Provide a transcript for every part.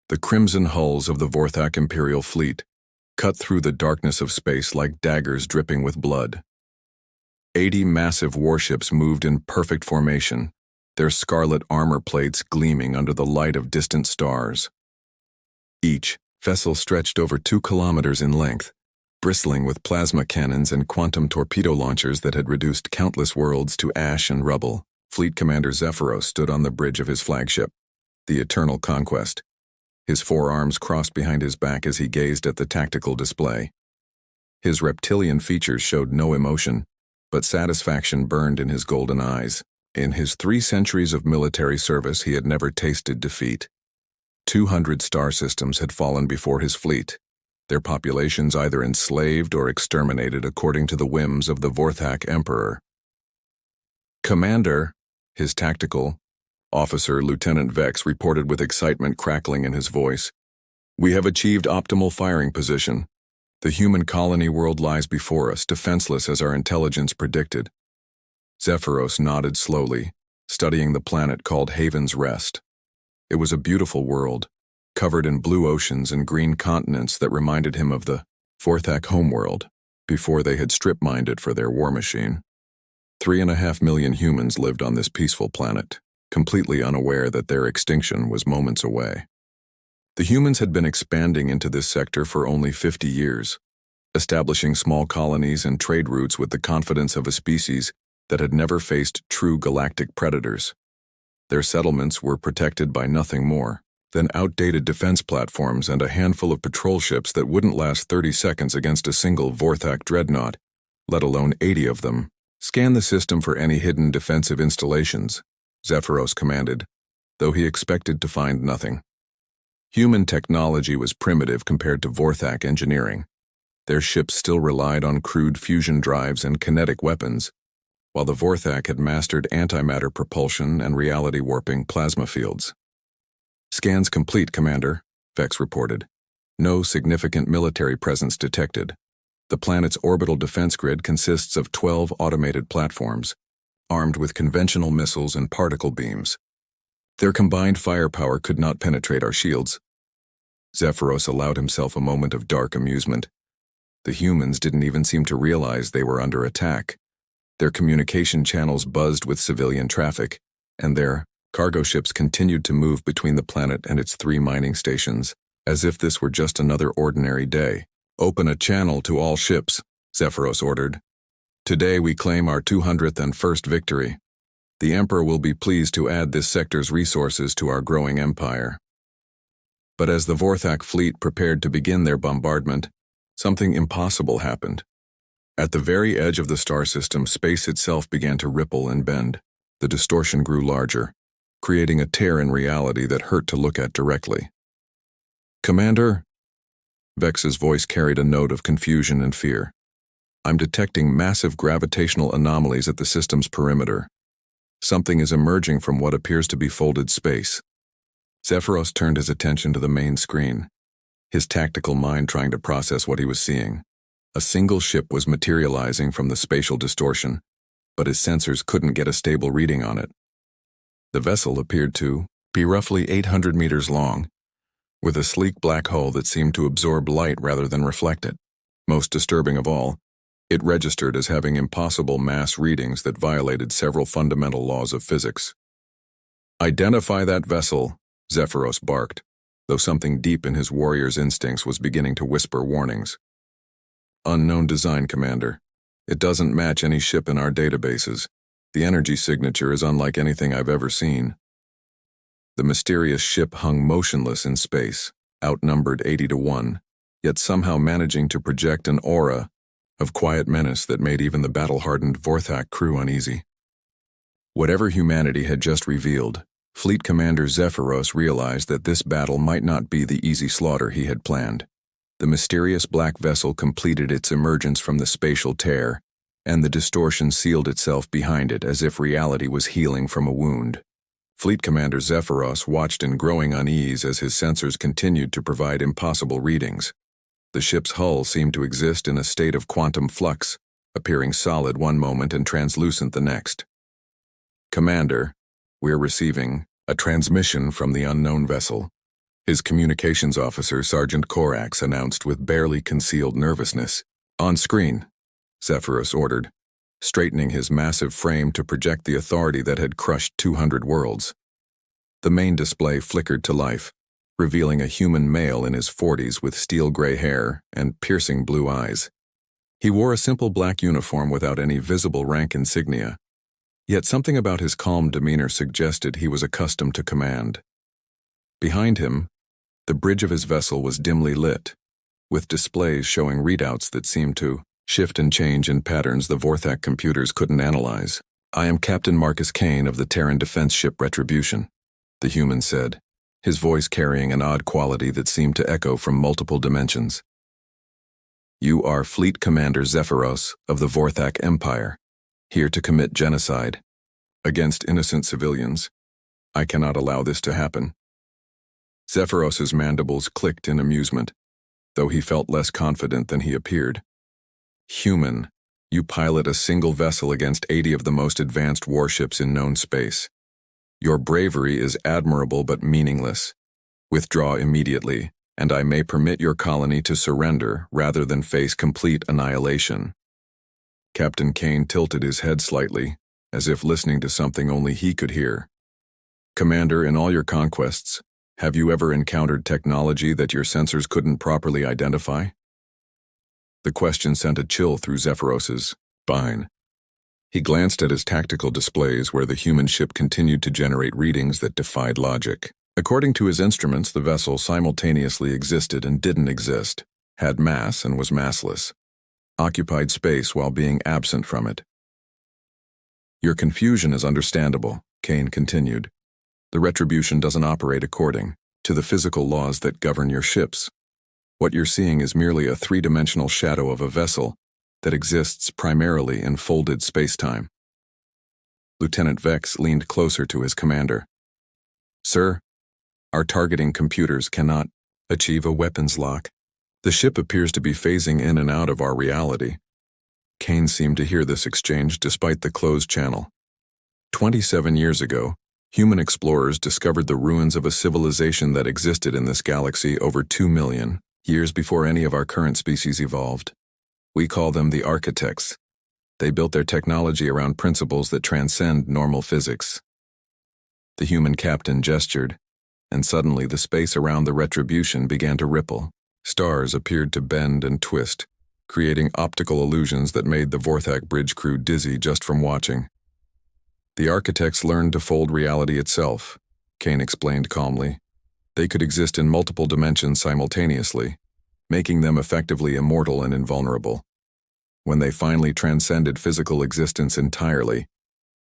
The crimson hulls of the Vorthak Imperial fleet cut through the darkness of space like daggers dripping with blood. 80 massive warships moved in perfect formation, their scarlet armor plates gleaming under the light of distant stars. Each vessel stretched over 2 kilometers in length, bristling with plasma cannons and quantum torpedo launchers that had reduced countless worlds to ash and rubble. Fleet Commander Zephyros stood on the bridge of his flagship, the Eternal Conquest, his forearms crossed behind his back as he gazed at the tactical display. His reptilian features showed no emotion, but satisfaction burned in his golden eyes. In his 3 centuries of military service, he had never tasted defeat. 200 star systems had fallen before his fleet, their populations either enslaved or exterminated according to the whims of the Vorthak Emperor. "Commander," his tactical officer, Lieutenant Vex, reported with excitement crackling in his voice, "we have achieved optimal firing position. The human colony world lies before us, defenseless as our intelligence predicted." Zephyros nodded slowly, studying the planet called Haven's Rest. It was a beautiful world, covered in blue oceans and green continents that reminded him of the Vorthak homeworld, before they had strip-mined it for their war machine. 3.5 million humans lived on this peaceful planet, completely unaware that their extinction was moments away. The humans had been expanding into this sector for only 50 years, establishing small colonies and trade routes with the confidence of a species that had never faced true galactic predators. Their settlements were protected by nothing more than outdated defense platforms and a handful of patrol ships that wouldn't last 30 seconds against a single Vorthak Dreadnought, let alone 80 of them. "Scan the system for any hidden defensive installations," Zephyros commanded, though he expected to find nothing. Human technology was primitive compared to Vorthak engineering. Their ships still relied on crude fusion drives and kinetic weapons, while the Vorthak had mastered antimatter propulsion and reality warping plasma fields. "Scans complete, Commander," Vex reported. "No significant military presence detected. The planet's orbital defense grid consists of 12 automated platforms, armed with conventional missiles and particle beams. Their combined firepower could not penetrate our shields." Zephyros allowed himself a moment of dark amusement. The humans didn't even seem to realize they were under attack. Their communication channels buzzed with civilian traffic, and their cargo ships continued to move between the planet and its 3 mining stations, as if this were just another ordinary day. "Open a channel to all ships," Zephyros ordered. "Today we claim our 201st victory. The Emperor will be pleased to add this sector's resources to our growing empire." But as the Vorthak fleet prepared to begin their bombardment, something impossible happened. At the very edge of the star system, space itself began to ripple and bend. The distortion grew larger, creating a tear in reality that hurt to look at directly. "Commander," Vex's voice carried a note of confusion and fear. "I'm detecting massive gravitational anomalies at the system's perimeter. Something is emerging from what appears to be folded space." Zephyros turned his attention to the main screen, his tactical mind trying to process what he was seeing. A single ship was materializing from the spatial distortion, but his sensors couldn't get a stable reading on it. The vessel appeared to be roughly 800 meters long, with a sleek black hull that seemed to absorb light rather than reflect it. Most disturbing of all, it registered as having impossible mass readings that violated several fundamental laws of physics. "Identify that vessel," Zephyros barked, though something deep in his warrior's instincts was beginning to whisper warnings. "Unknown design, Commander. It doesn't match any ship in our databases. The energy signature is unlike anything I've ever seen." The mysterious ship hung motionless in space, outnumbered 80 to 1, yet somehow managing to project an aura of quiet menace that made even the battle-hardened Vorthak crew uneasy. Whatever humanity had just revealed, Fleet Commander Zephyros realized that this battle might not be the easy slaughter he had planned. The mysterious black vessel completed its emergence from the spatial tear, and the distortion sealed itself behind it as if reality was healing from a wound. Fleet Commander Zephyros watched in growing unease as his sensors continued to provide impossible readings. The ship's hull seemed to exist in a state of quantum flux, appearing solid one moment and translucent the next. "Commander, we're receiving a transmission from the unknown vessel. His communications officer, Sergeant Korax, announced with barely concealed nervousness. "On screen," Zephyros ordered, straightening his massive frame to project the authority that had crushed 200 worlds. The main display flickered to life, revealing a human male in his 40s with steel-gray hair and piercing blue eyes. He wore a simple black uniform without any visible rank insignia, yet something about his calm demeanor suggested he was accustomed to command. Behind him, the bridge of his vessel was dimly lit, with displays showing readouts that seemed to shift and change in patterns the Vorthak computers couldn't analyze. "I am Captain Marcus Kane of the Terran defense ship Retribution," the human said, his voice carrying an odd quality that seemed to echo from multiple dimensions. "You are Fleet Commander Zephyros of the Vorthak Empire, here to commit genocide against innocent civilians. I cannot allow this to happen." Zephyros's mandibles clicked in amusement, though he felt less confident than he appeared. "Human, you pilot a single vessel against 80 of the most advanced warships in known space. Your bravery is admirable but meaningless. Withdraw immediately, and I may permit your colony to surrender rather than face complete annihilation." Captain Kane tilted his head slightly, as if listening to something only he could hear. "Commander, in all your conquests, have you ever encountered technology that your sensors couldn't properly identify?" The question sent a chill through Zephyros's spine. He glanced at his tactical displays where the human ship continued to generate readings that defied logic. According to his instruments, the vessel simultaneously existed and didn't exist, had mass and was massless, occupied space while being absent from it. "Your confusion is understandable," Kane continued. "The Retribution doesn't operate according to the physical laws that govern your ships. What you're seeing is merely a three-dimensional shadow of a vessel that exists primarily in folded space-time." Lieutenant Vex leaned closer to his commander. "Sir, our targeting computers cannot achieve a weapons lock. The ship appears to be phasing in and out of our reality." Kane seemed to hear this exchange despite the closed channel. 27 years ago, human explorers discovered the ruins of a civilization that existed in this galaxy over 2 million years before any of our current species evolved. We call them the architects. They built their technology around principles that transcend normal physics. The human captain gestured, and suddenly the space around the Retribution began to ripple. Stars appeared to bend and twist, creating optical illusions that made the Vorthak bridge crew dizzy just from watching. "The architects learned to fold reality itself," Kane explained calmly. "They could exist in multiple dimensions simultaneously, making them effectively immortal and invulnerable. When they finally transcended physical existence entirely,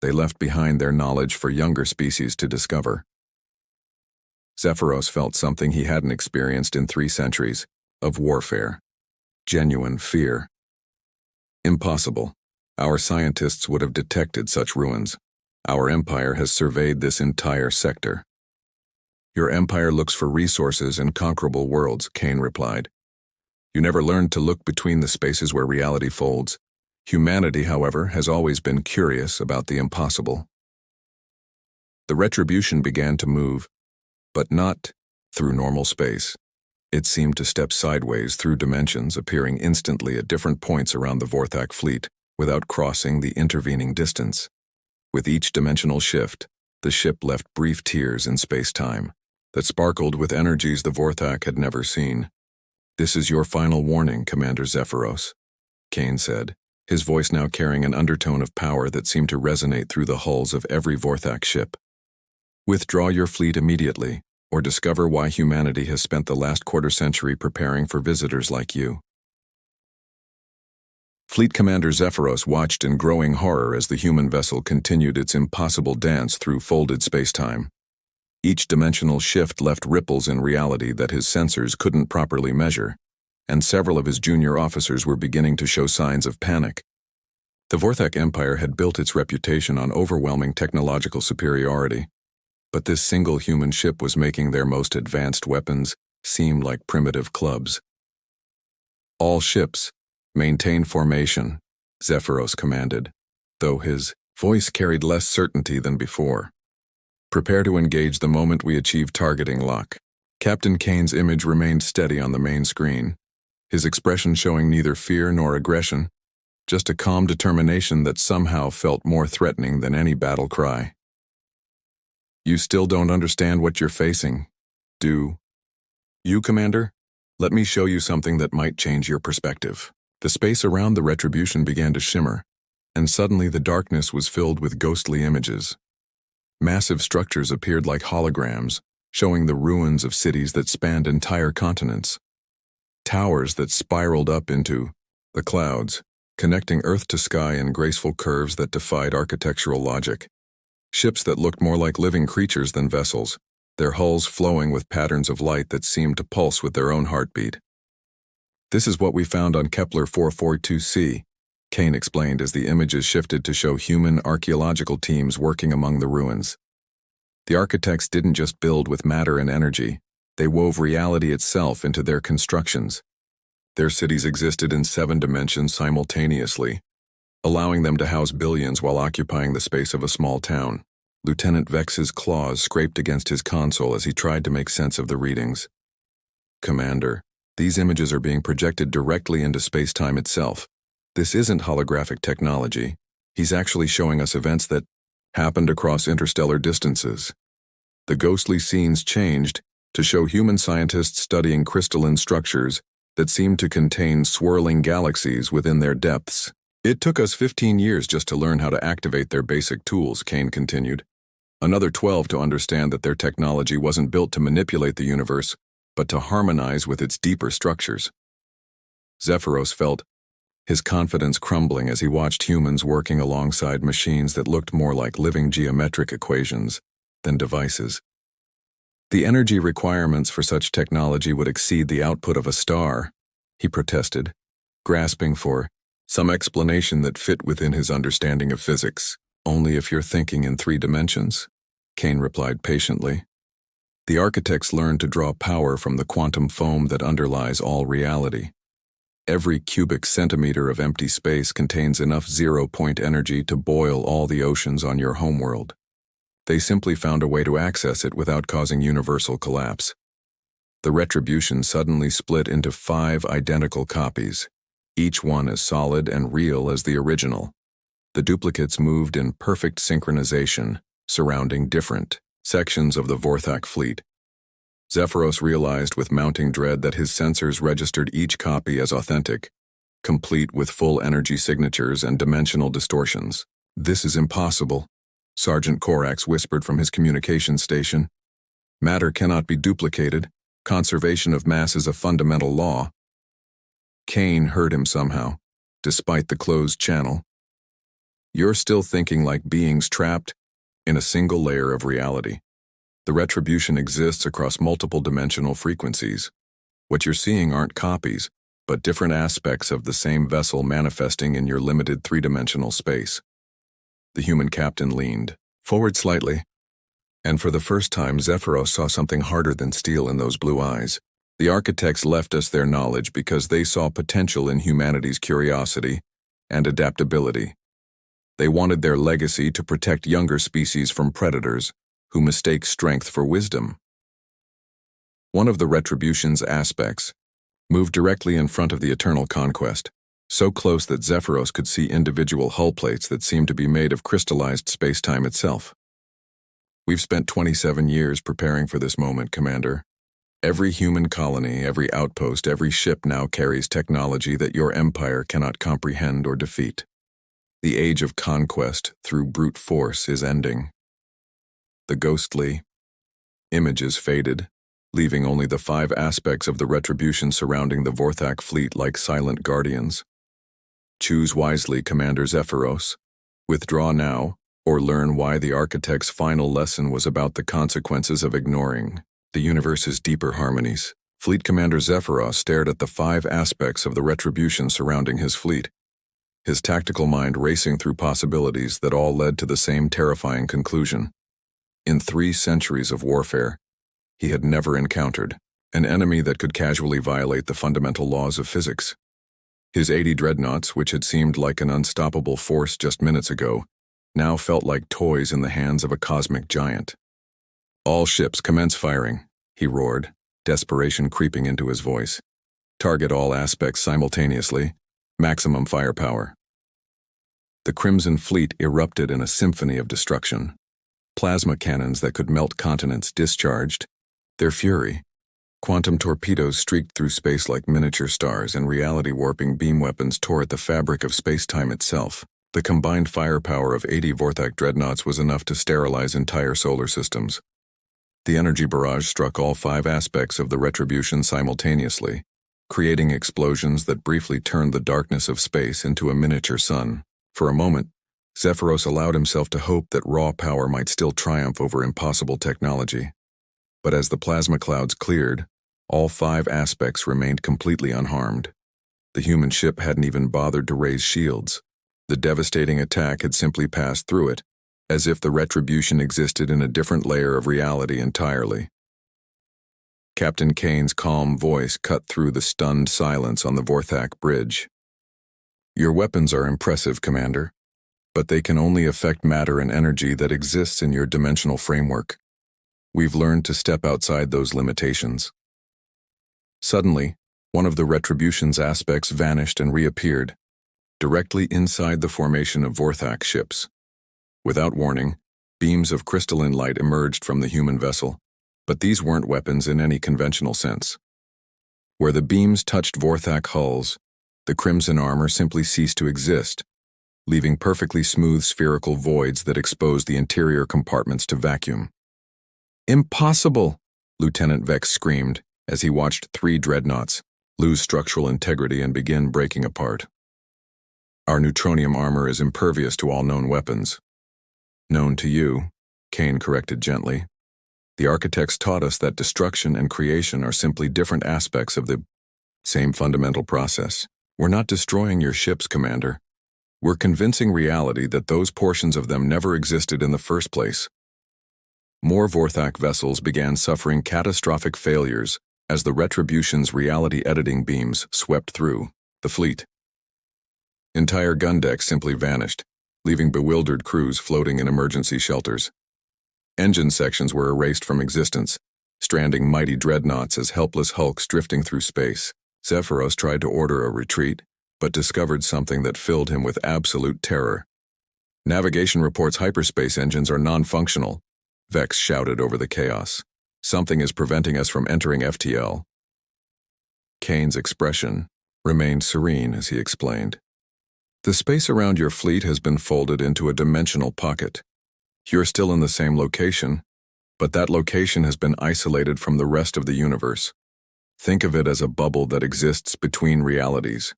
they left behind their knowledge for younger species to discover." Zephyros felt something he hadn't experienced in 3 centuries of warfare. Genuine fear. "Impossible. Our scientists would have detected such ruins. Our empire has surveyed this entire sector." "Your empire looks for resources in conquerable worlds," Kane replied. "You never learned to look between the spaces where reality folds. Humanity, however, has always been curious about the impossible." The Retribution began to move, but not through normal space. It seemed to step sideways through dimensions, appearing instantly at different points around the Vorthak fleet without crossing the intervening distance. With each dimensional shift, the ship left brief tears in space-time that sparkled with energies the Vorthak had never seen. "This is your final warning, Commander Zephyros," Kane said, his voice now carrying an undertone of power that seemed to resonate through the hulls of every Vorthak ship. "Withdraw your fleet immediately, or discover why humanity has spent the last quarter-century preparing for visitors like you." Fleet Commander Zephyros watched in growing horror as the human vessel continued its impossible dance through folded space-time. Each dimensional shift left ripples in reality that his sensors couldn't properly measure, and several of his junior officers were beginning to show signs of panic. The Vorthak Empire had built its reputation on overwhelming technological superiority, but this single human ship was making their most advanced weapons seem like primitive clubs. "All ships, maintain formation," Zephyros commanded, though his voice carried less certainty than before. "Prepare to engage the moment we achieve targeting lock." Captain Kane's image remained steady on the main screen, his expression showing neither fear nor aggression, just a calm determination that somehow felt more threatening than any battle cry. "You still don't understand what you're facing, do you, Commander? Let me show you something that might change your perspective." The space around the Retribution began to shimmer, and suddenly the darkness was filled with ghostly images. Massive structures appeared like holograms, showing the ruins of cities that spanned entire continents. Towers that spiraled up into the clouds, connecting earth to sky in graceful curves that defied architectural logic. Ships that looked more like living creatures than vessels, their hulls flowing with patterns of light that seemed to pulse with their own heartbeat. "This is what we found on Kepler 442c, Kane explained as the images shifted to show human archaeological teams working among the ruins. The architects didn't just build with matter and energy, they wove reality itself into their constructions. Their cities existed in 7 dimensions simultaneously, allowing them to house billions while occupying the space of a small town. Lieutenant Vex's claws scraped against his console as he tried to make sense of the readings. "Commander, these images are being projected directly into space-time itself. This isn't holographic technology. He's actually showing us events that happened across interstellar distances." The ghostly scenes changed to show human scientists studying crystalline structures that seemed to contain swirling galaxies within their depths. "It took us 15 years just to learn how to activate their basic tools," Kane continued. "Another 12 to understand that their technology wasn't built to manipulate the universe, but to harmonize with its deeper structures." Zephyros felt his confidence crumbling as he watched humans working alongside machines that looked more like living geometric equations than devices. "The energy requirements for such technology would exceed the output of a star," he protested, grasping for some explanation that fit within his understanding of physics. "Only if you're thinking in 3 dimensions," Kane replied patiently. "The architects learned to draw power from the quantum foam that underlies all reality. Every cubic centimeter of empty space contains enough zero-point energy to boil all the oceans on your homeworld. They simply found a way to access it without causing universal collapse." The Retribution suddenly split into 5 identical copies, each one as solid and real as the original. The duplicates moved in perfect synchronization, surrounding different sections of the Vorthak fleet. Zephyros realized with mounting dread that his sensors registered each copy as authentic, complete with full energy signatures and dimensional distortions. "This is impossible," Sergeant Korax whispered from his communications station. "Matter cannot be duplicated. Conservation of mass is a fundamental law." Kane heard him somehow, despite the closed channel. "You're still thinking like beings trapped in a single layer of reality. The Retribution exists across multiple dimensional frequencies. What you're seeing aren't copies, but different aspects of the same vessel manifesting in your limited 3-dimensional space." The human captain leaned forward slightly, and for the first time Zephyros saw something harder than steel in those blue eyes. "The architects left us their knowledge because they saw potential in humanity's curiosity and adaptability. They wanted their legacy to protect younger species from predators who mistake strength for wisdom." One of the Retribution's aspects moved directly in front of the Eternal Conquest, so close that Zephyros could see individual hull plates that seemed to be made of crystallized space-time itself. "We've spent 27 years preparing for this moment, Commander. Every human colony, every outpost, every ship now carries technology that your empire cannot comprehend or defeat. The age of conquest through brute force is ending." The ghostly images faded, leaving only the 5 aspects of the Retribution surrounding the Vorthak fleet like silent guardians. "Choose wisely, Commander Zephyros. Withdraw now, or learn why the architect's final lesson was about the consequences of ignoring the universe's deeper harmonies." Fleet Commander Zephyros stared at the 5 aspects of the Retribution surrounding his fleet, his tactical mind racing through possibilities that all led to the same terrifying conclusion. In 3 centuries of warfare, he had never encountered an enemy that could casually violate the fundamental laws of physics. His 80 dreadnoughts, which had seemed like an unstoppable force just minutes ago, now felt like toys in the hands of a cosmic giant. "All ships commence firing," he roared. desperation creeping into his voice. Target all aspects simultaneously. Maximum firepower. The Crimson Fleet erupted in a symphony of destruction. Plasma cannons that could melt continents discharged their fury. Quantum torpedoes streaked through space like miniature stars, and reality-warping beam weapons tore at the fabric of space-time itself. The combined firepower of 80 Vorthak dreadnoughts was enough to sterilize entire solar systems. The energy barrage struck all 5 aspects of the Retribution simultaneously, creating explosions that briefly turned the darkness of space into a miniature sun. For a moment, Zephyros allowed himself to hope that raw power might still triumph over impossible technology. But as the plasma clouds cleared, all 5 aspects remained completely unharmed. The human ship hadn't even bothered to raise shields. The devastating attack had simply passed through it, as if the Retribution existed in a different layer of reality entirely. Captain Kane's calm voice cut through the stunned silence on the Vorthak bridge. "Your weapons are impressive, Commander, but they can only affect matter and energy that exists in your dimensional framework. We've learned to step outside those limitations." Suddenly, one of the Retribution's aspects vanished and reappeared, directly inside the formation of Vorthak ships. Without warning, beams of crystalline light emerged from the human vessel, but these weren't weapons in any conventional sense. Where the beams touched Vorthak hulls, the crimson armor simply ceased to exist, leaving perfectly smooth spherical voids that exposed the interior compartments to vacuum. "Impossible!" Lieutenant Vex screamed as he watched 3 dreadnoughts lose structural integrity and begin breaking apart. "Our neutronium armor is impervious to all known weapons." "Known to you," Kane corrected gently. "The architects taught us that destruction and creation are simply different aspects of the same fundamental process. We're not destroying your ships, Commander. We're convincing reality that those portions of them never existed in the first place." More Vorthak vessels began suffering catastrophic failures as the Retribution's reality editing beams swept through the fleet. Entire gun decks simply vanished, leaving bewildered crews floating in emergency shelters. Engine sections were erased from existence, stranding mighty dreadnoughts as helpless hulks drifting through space. Zephyros tried to order a retreat, but discovered something that filled him with absolute terror. "Navigation reports hyperspace engines are non-functional," Vex shouted over the chaos. "Something is preventing us from entering FTL." Kane's expression remained serene as he explained. "The space around your fleet has been folded into a dimensional pocket. You're still in the same location, but that location has been isolated from the rest of the universe. Think of it as a bubble that exists between realities."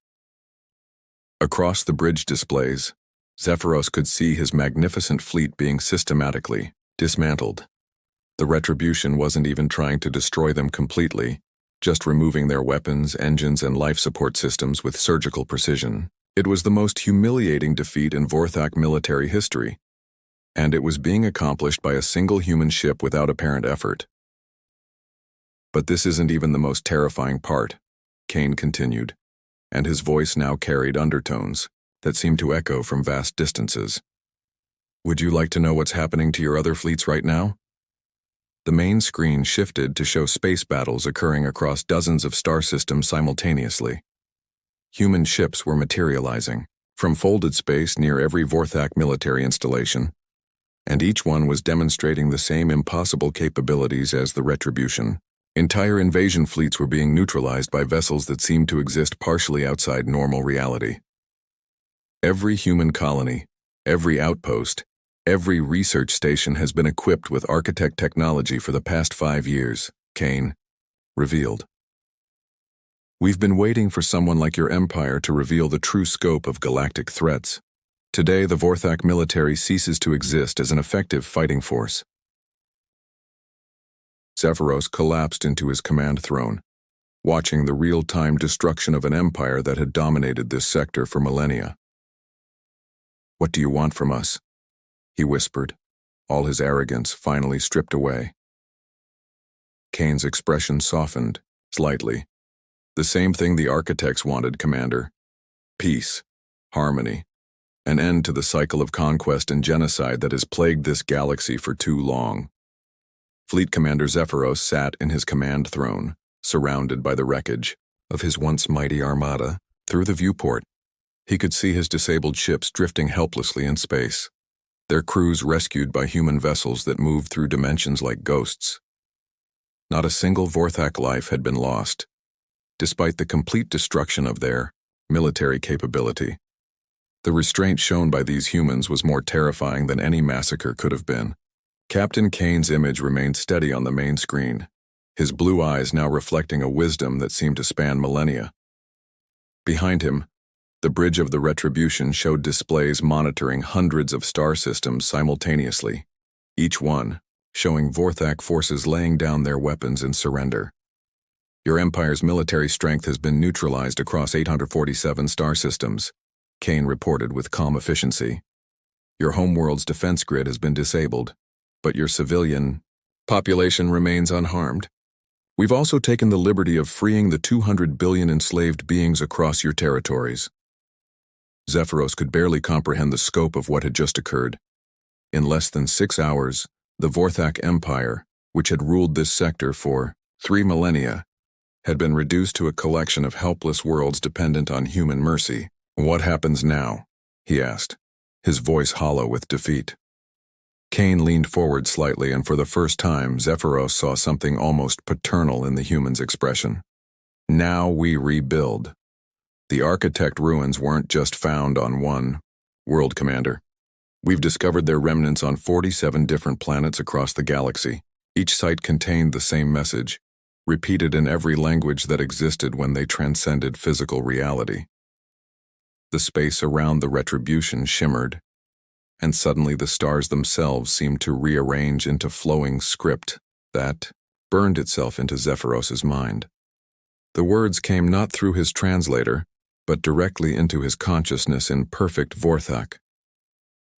Across the bridge displays, Zephyros could see his magnificent fleet being systematically dismantled. The Retribution wasn't even trying to destroy them completely, just removing their weapons, engines, and life support systems with surgical precision. It was the most humiliating defeat in Vorthak military history, and it was being accomplished by a single human ship without apparent effort. "But this isn't even the most terrifying part," Kane continued, and his voice now carried undertones that seemed to echo from vast distances. "Would you like to know what's happening to your other fleets right now?" The main screen shifted to show space battles occurring across dozens of star systems simultaneously. Human ships were materializing from folded space near every Vorthak military installation, and each one was demonstrating the same impossible capabilities as the Retribution. Entire invasion fleets were being neutralized by vessels that seemed to exist partially outside normal reality. Every human colony, every outpost, every research station has been equipped with architect technology for the past 5 years, Kane revealed. "We've been waiting for someone like your empire to reveal the true scope of galactic threats. Today, the Vorthak military ceases to exist as an effective fighting force." Zephyros collapsed into his command throne, watching the real-time destruction of an empire that had dominated this sector for millennia. "What do you want from us?" he whispered, all his arrogance finally stripped away. Kane's expression softened slightly. "The same thing the architects wanted, Commander. Peace, harmony, an end to the cycle of conquest and genocide that has plagued this galaxy for too long." Fleet Commander Zephyros sat in his command throne, surrounded by the wreckage of his once mighty armada. Through the viewport, he could see his disabled ships drifting helplessly in space, their crews rescued by human vessels that moved through dimensions like ghosts. Not a single Vorthak life had been lost, despite the complete destruction of their military capability. The restraint shown by these humans was more terrifying than any massacre could have been. Captain Kane's image remained steady on the main screen, his blue eyes now reflecting a wisdom that seemed to span millennia. Behind him, the bridge of the Retribution showed displays monitoring hundreds of star systems simultaneously, each one showing Vorthak forces laying down their weapons in surrender. Your Empire's military strength has been neutralized across 847 star systems, Kane reported with calm efficiency. Your homeworld's defense grid has been disabled, but your civilian population remains unharmed. We've also taken the liberty of freeing the 200 billion enslaved beings across your territories. Zephyros could barely comprehend the scope of what had just occurred. In less than 6 hours, the Vorthak Empire, which had ruled this sector for 3 millennia, had been reduced to a collection of helpless worlds dependent on human mercy. What happens now? He asked, his voice hollow with defeat. Kane leaned forward slightly, and for the first time, Zephyros saw something almost paternal in the human's expression. Now we rebuild. The architect ruins weren't just found on one world, Commander. We've discovered their remnants on 47 different planets across the galaxy. Each site contained the same message, repeated in every language that existed when they transcended physical reality. The space around the Retribution shimmered, and suddenly the stars themselves seemed to rearrange into flowing script that burned itself into Zephyros's mind. The words came not through his translator, but directly into his consciousness in perfect Vorthak.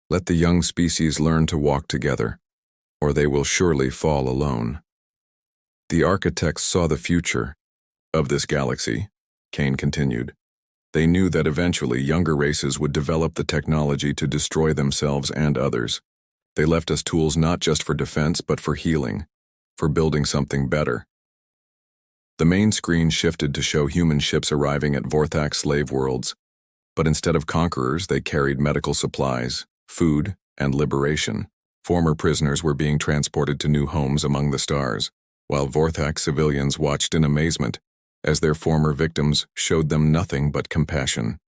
Let the young species learn to walk together, or they will surely fall alone. The architects saw the future of this galaxy, Kane continued. They knew that eventually younger races would develop the technology to destroy themselves and others. They left us tools not just for defense but for healing, for building something better. The main screen shifted to show human ships arriving at Vorthak slave worlds, but instead of conquerors, they carried medical supplies, food, and liberation. Former prisoners were being transported to new homes among the stars, while Vorthak civilians watched in amazement as their former victims showed them nothing but compassion.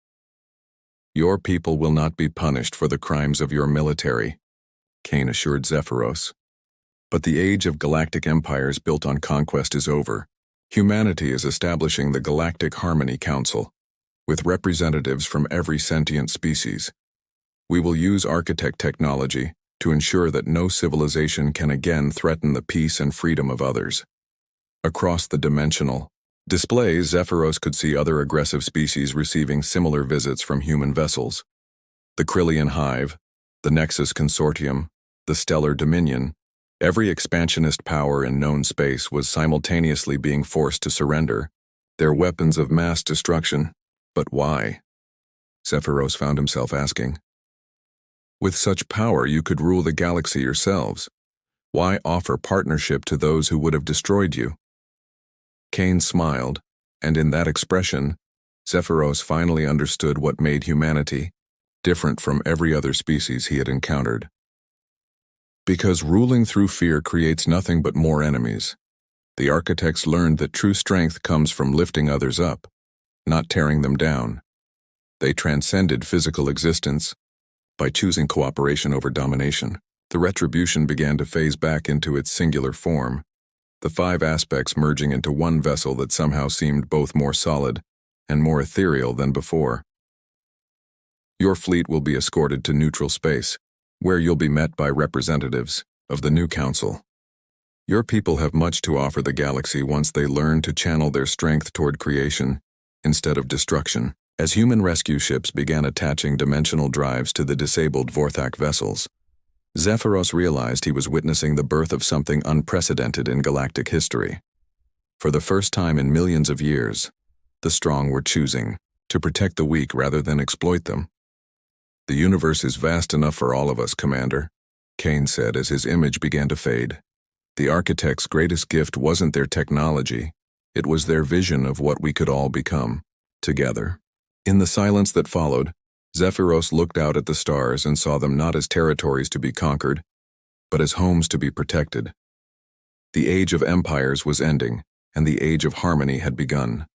Your people will not be punished for the crimes of your military, Kane assured Zephyros. But the age of galactic empires built on conquest is over. Humanity is establishing the Galactic Harmony Council, with representatives from every sentient species. We will use architect technology to ensure that no civilization can again threaten the peace and freedom of others. Across the dimensional displays, Zephyros could see other aggressive species receiving similar visits from human vessels. The Krillian Hive, the Nexus Consortium, the Stellar Dominion, every expansionist power in known space was simultaneously being forced to surrender, their weapons of mass destruction. But why? Zephyros found himself asking. With such power, you could rule the galaxy yourselves. Why offer partnership to those who would have destroyed you? Kane smiled, and in that expression, Zephyros finally understood what made humanity different from every other species he had encountered. Because ruling through fear creates nothing but more enemies. The architects learned that true strength comes from lifting others up, not tearing them down. They transcended physical existence by choosing cooperation over domination. The Retribution began to phase back into its singular form, the 5 aspects merging into one vessel that somehow seemed both more solid and more ethereal than before. Your fleet will be escorted to neutral space, where you'll be met by representatives of the new council. Your people have much to offer the galaxy once they learn to channel their strength toward creation instead of destruction. As human rescue ships began attaching dimensional drives to the disabled Vorthak vessels, Zephyros realized he was witnessing the birth of something unprecedented in galactic history. For the first time in millions of years, the strong were choosing to protect the weak rather than exploit them. The universe is vast enough for all of us, Commander, Kane said as his image began to fade. The architect's greatest gift wasn't their technology, It was their vision of what we could all become, together. In the silence that followed, Zephyros looked out at the stars and saw them not as territories to be conquered, but as homes to be protected. The age of empires was ending, and the age of harmony had begun.